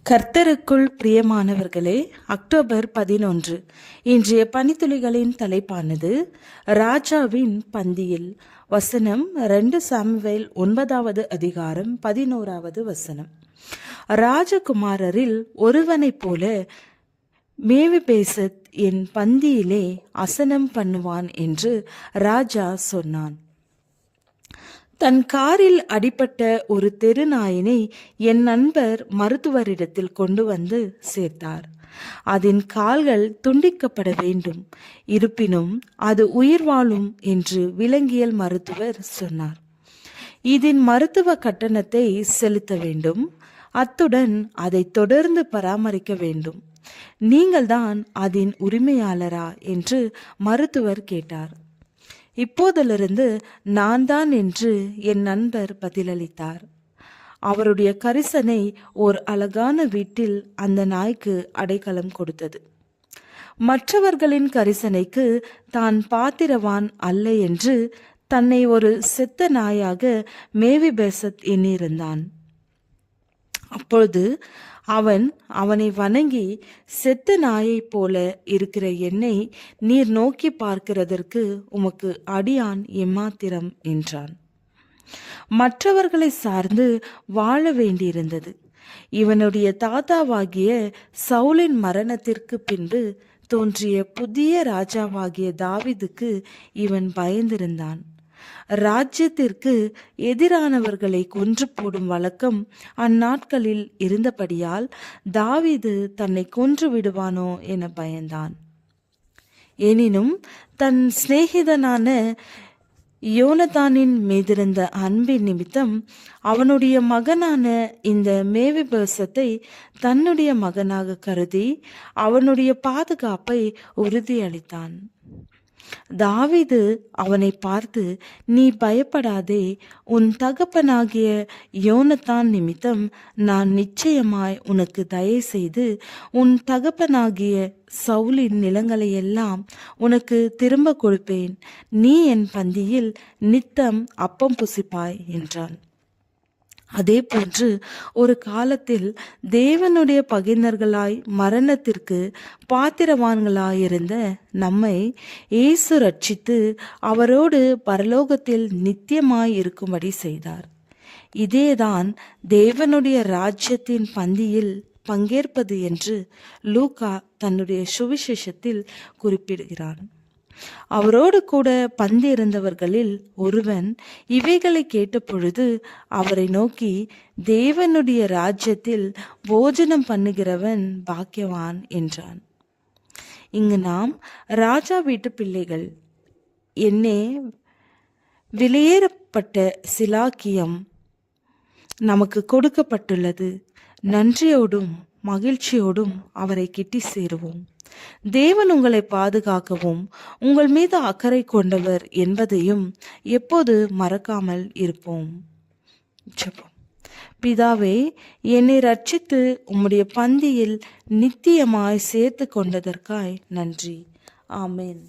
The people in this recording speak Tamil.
கர்த்தருக்குள் பிரியமானவர்களே, அக்டோபர் 11 இன்றைய பனித்துளிகளின் தலைப்பானது ராஜாவின் பந்தியில். வசனம் 2 சாமுவேல் 9வது அதிகாரம் 11வது வசனம். ராஜகுமாரரில் ஒருவனைப் போல மேவிபேசத் என் பந்தியிலே அசனம் பண்ணுவான் என்று ராஜா சொன்னான். தன் காரில் அடிபட்ட ஒரு தெருநாயினை என் நண்பர் மருத்துவரிடத்தில் கொண்டு வந்து சேர்த்தார். அதன் கால்கள் துண்டிக்கப்பட வேண்டும், இருப்பினும் அது உயிர் வாழும் என்று விலங்கியல் மருத்துவர் சொன்னார். இதன் மருத்துவ கட்டணத்தை செலுத்த வேண்டும், அத்துடன் அதை தொடர்ந்து பராமரிக்க வேண்டும். நீங்கள்தான் அதன் உரிமையாளரா என்று மருத்துவர் கேட்டார். இப்போதிலிருந்து நான் தான் என்று என் நண்பர் பதிலளித்தார். அவருடைய கரிசனை ஓர் அழகான வீட்டில் அந்த நாய்க்கு அடைக்கலம் கொடுத்தது. மற்றவர்களின் கரிசனைக்கு தான் பாத்திரவான் அல்ல என்று தன்னை ஒரு செத்த நாயாக மேவிபேசத் எண்ணியிருந்தான். அப்பொழுது அவனை வணங்கி, செத்த நாயைப் போல இருக்கிற என்னை நீர் நோக்கி பார்க்கிறதற்கு உமக்கு அடியான் எம்மாத்திரம் என்றான். மற்றவர்களை சார்ந்து வாழ வேண்டியிருந்தது. இவனுடைய தாத்தாவாகிய சவுலின் மரணத்திற்கு பின்பு தோன்றிய புதிய ராஜாவாகிய தாவீதுக்கு இவன் பயந்திருந்தான். ராஜ்யத்திற்கு எதிரானவர்களை கொன்று போடும் வழக்கம் அந்நாட்களில் இருந்தபடியால் தாவீது தன்னை கொன்று விடுவானோ என பயந்தான். எனினும் தன் சிநேகிதனான யோனத்தானின் மீதிருந்த அன்பின் நிமித்தம் அவனுடைய மகனான இந்த மேவிபேசத்தை தன்னுடைய மகனாக கருதி அவனுடைய பாதுகாப்பை உறுதியளித்தான். தாவீது அவனை பார்த்து, நீ பயப்படாதே, உன் தகப்பனாகிய யோனத்தான் நிமித்தம் நான் நிச்சயமாய் உனக்கு தயை செய்து உன் தகப்பனாகிய சவுலின் நிலங்களையெல்லாம் உனக்கு திரும்ப கொடுப்பேன். நீ என் பந்தியில் நித்தம் அப்பம் புசிப்பாய் என்றான். அதே போன்று ஒரு காலத்தில் தேவனுடைய பகைஞர்களாய் மரணத்திற்கு பாத்திரவான்களாயிருந்த நம்மை இயேசு ரட்சித்து அவரோடு பரலோகத்தில் நித்தியமாய் இருக்கும்படி செய்தார். இதேதான் தேவனுடைய ராஜ்யத்தின் பந்தியில் பங்கேற்பது என்று லூக்கா தன்னுடைய சுவிசேஷத்தில் குறிப்பிடுகிறான். அவரோடு கூட பந்திருந்தவர்களில் ஒருவன் இவைகளை கேட்டபொழுது அவரை நோக்கி, தேவனுடைய ராஜ்யத்தில் போஜனம் பண்ணுகிறவன் பாக்கியவான் என்றான். இங்கு நாம் ராஜா வீட்டு பிள்ளைகள், என்னே வெளியேறப்பட்ட சிலாக்கியம் நமக்கு கொடுக்கப்பட்டுள்ளது. நன்றியோடும் மகிழ்ச்சியோடும் அவரை கிட்டி சேருவோம். தேவன் உங்களை பாதுகாக்கவும் உங்கள் மீது அக்கறை கொண்டவர் என்பதையும் எப்போது மறக்காமல் இருப்போம். பிதாவே, என்னை ரட்சித்து உம்முடைய பந்தியில் நித்தியமாய் சேர்த்து கொண்டதற்காய் நன்றி. ஆமென்.